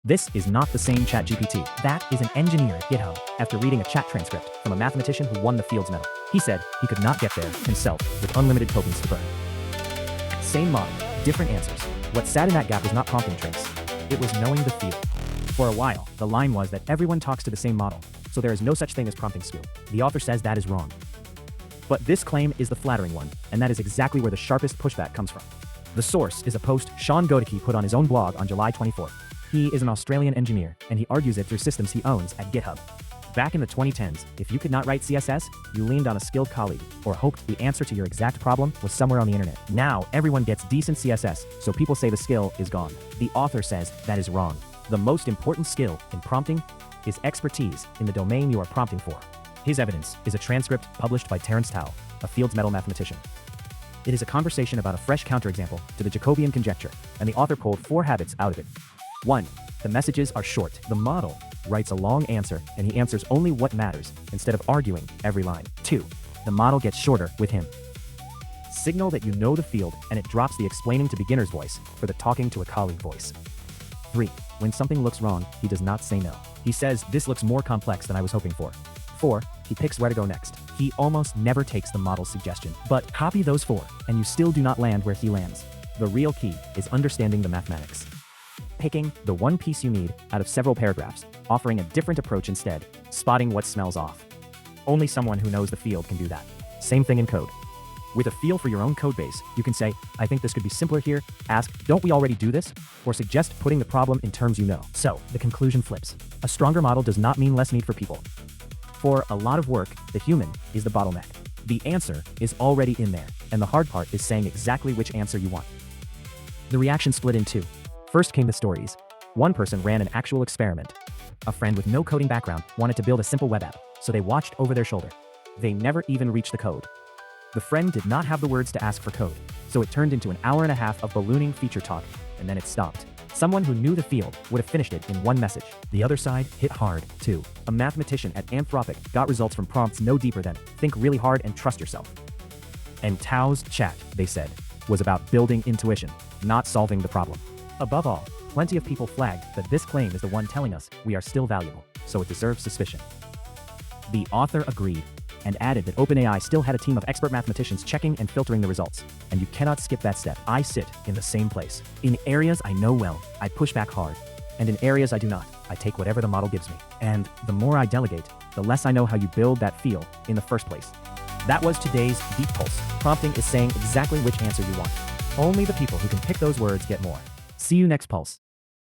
This is not the same ChatGPT. That is an engineer at GitHub after reading a chat transcript from a mathematician who won the Fields Medal. He said he could not get there himself with unlimited tokens to burn. Same model, different answers. What sat in that gap was not prompting tricks. It was knowing the field. For a while, the line was that everyone talks to the same model, so there is no such thing as prompting skill. The author says that is wrong. But this claim is the flattering one, and that is exactly where the sharpest pushback comes from. The source is a post Goedecke put on his own blog on July 24th. He is an Australian engineer, and he argues it through systems he owns at GitHub. Back in the 2010s, if you could not write CSS, you leaned on a skilled colleague, or hoped the answer to your exact problem was somewhere on the internet. Now, everyone gets decent CSS, so people say the skill is gone. The author says that is wrong. The most important skill in prompting is expertise in the domain you are prompting for. His evidence is a transcript published by Terence Tao, a Fields Medal mathematician. It is a conversation about a fresh counterexample to the Jacobian conjecture, and the author pulled 4 habits out of it. 1. The messages are short. The model writes a long answer, and he answers only what matters, instead of arguing every line. 2. The model gets shorter with him. Signal that you know the field, and it drops the explaining to beginner's voice for the talking to a colleague voice. 3. When something looks wrong, he does not say no. He says, "This looks more complex than I was hoping for." 4. He picks where to go next. He almost never takes the model's suggestion. But copy those 4, and you still do not land where he lands. The real key is understanding the mathematics. Picking the one piece you need out of several paragraphs, offering a different approach instead, spotting what smells off. Only someone who knows the field can do that. Same thing in code. With a feel for your own code base, you can say, "I think this could be simpler here," ask, "Don't we already do this?" or suggest putting the problem in terms you know. So, the conclusion flips. A stronger model does not mean less need for people. For a lot of work, the human is the bottleneck. The answer is already in there, and the hard part is saying exactly which answer you want. The reaction split in 2. First came the stories. One person ran an actual experiment. A friend with no coding background wanted to build a simple web app, so they watched over their shoulder. They never even reached the code. The friend did not have the words to ask for code, so it turned into an hour and a half of ballooning feature talk, and then it stopped. Someone who knew the field would have finished it in one message. The other side hit hard, too. A mathematician at Anthropic got results from prompts no deeper than, "Think really hard and trust yourself." And Tao's chat, they said, was about building intuition, not solving the problem. Above all, plenty of people flagged that this claim is the one telling us we are still valuable, so it deserves suspicion. The author agreed, and added that OpenAI still had a team of expert mathematicians checking and filtering the results, and you cannot skip that step. I sit in the same place. In areas I know well, I push back hard, and in areas I do not, I take whatever the model gives me. And the more I delegate, the less I know how you build that feel in the first place. That was today's DeepPulse. Prompting is saying exactly which answer you want. Only the people who can pick those words get more. See you next Pulse.